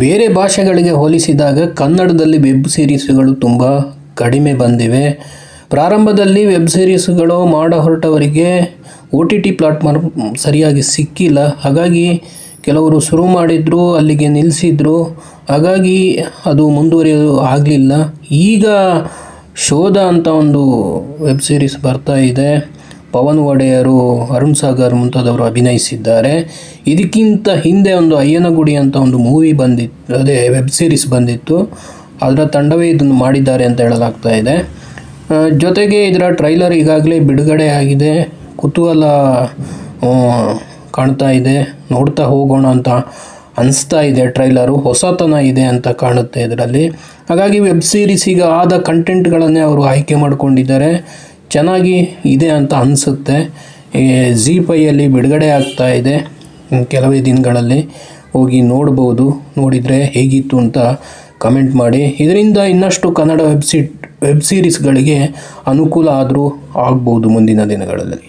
ಬೇರೆ ಭಾಷೆಗಳಿಗೆ ಹೋಲಿಸಿದಾಗ ಕನ್ನಡದಲ್ಲಿ ವೆಬ್ ಸೀರೀಸ್ಗಳು ತುಂಬ ಕಡಿಮೆ ಬಂದಿವೆ. ಪ್ರಾರಂಭದಲ್ಲಿ ವೆಬ್ ಸೀರೀಸ್ಗಳು ಮಾಡ ಹೊರಟವರಿಗೆ OTT ಪ್ಲಾಟ್ಫಾರ್ಮ್ ಸರಿಯಾಗಿ ಸಿಕ್ಕಿಲ್ಲ. ಹಾಗಾಗಿ ಕೆಲವರು ಶುರು ಮಾಡಿದ್ರು, ಅಲ್ಲಿಗೆ ನಿಲ್ಲಿಸಿದ್ರು. ಹಾಗಾಗಿ ಅದು ಮುಂದುವರಿಯೋದು ಆಗಲಿಲ್ಲ. ಈಗ ಶೋಧ ಅಂತ ಒಂದು ವೆಬ್ ಸೀರೀಸ್ ಬರ್ತಾ ಇದೆ. ಪವನ್ ಒಡೆಯರು, ಅರುಣ್ ಸಾಗರ್ ಮುಂತಾದವರು ಅಭಿನಯಿಸಿದ್ದಾರೆ. ಇದಕ್ಕಿಂತ ಹಿಂದೆ ಒಂದು ಅಯ್ಯನಗುಡಿ ಅಂತ ಒಂದು ಮೂವಿ ಬಂದಿತ್ತು, ಅದೇ ವೆಬ್ ಸೀರೀಸ್ ಬಂದಿತ್ತು. ಅದರ ತಂಡವೇ ಇದನ್ನು ಮಾಡಿದ್ದಾರೆ ಅಂತ ಹೇಳಲಾಗ್ತಾ ಇದೆ. ಜೊತೆಗೆ ಇದರ ಟ್ರೈಲರ್ ಈಗಾಗಲೇ ಬಿಡುಗಡೆ ಆಗಿದೆ. ಕುತೂಹಲ ಕಾಣ್ತಾ ಇದೆ, ನೋಡ್ತಾ ಹೋಗೋಣ ಅಂತ ಅನಿಸ್ತಾ ಇದೆ. ಟ್ರೈಲರು ಹೊಸತನ ಇದೆ ಅಂತ ಕಾಣುತ್ತೆ ಇದರಲ್ಲಿ. ಹಾಗಾಗಿ ವೆಬ್ ಸೀರೀಸಿಗೆ ಆದ ಕಂಟೆಂಟ್ಗಳನ್ನೇ ಅವರು ಆಯ್ಕೆ ಮಾಡಿಕೊಂಡಿದ್ದಾರೆ. ಚೆನ್ನಾಗಿ ಇದೆ ಅಂತ ಅನಿಸುತ್ತೆ. ZEE5ಯಲ್ಲಿ ಬಿಡುಗಡೆ ಆಗ್ತಾ ಇದೆ. ಕೆಲವೇ ದಿನಗಳಲ್ಲಿ ಹೋಗಿ ನೋಡ್ಬೋದು. ನೋಡಿದರೆ ಹೇಗಿತ್ತು ಅಂತ ಕಮೆಂಟ್ ಮಾಡಿ. ಇದರಿಂದ ಇನ್ನಷ್ಟು ಕನ್ನಡ ವೆಬ್ ಸೀರೀಸ್ಗಳಿಗೆ ಅನುಕೂಲ ಆದರೂ ಆಗ್ಬೋದು ಮುಂದಿನ ದಿನಗಳಲ್ಲಿ.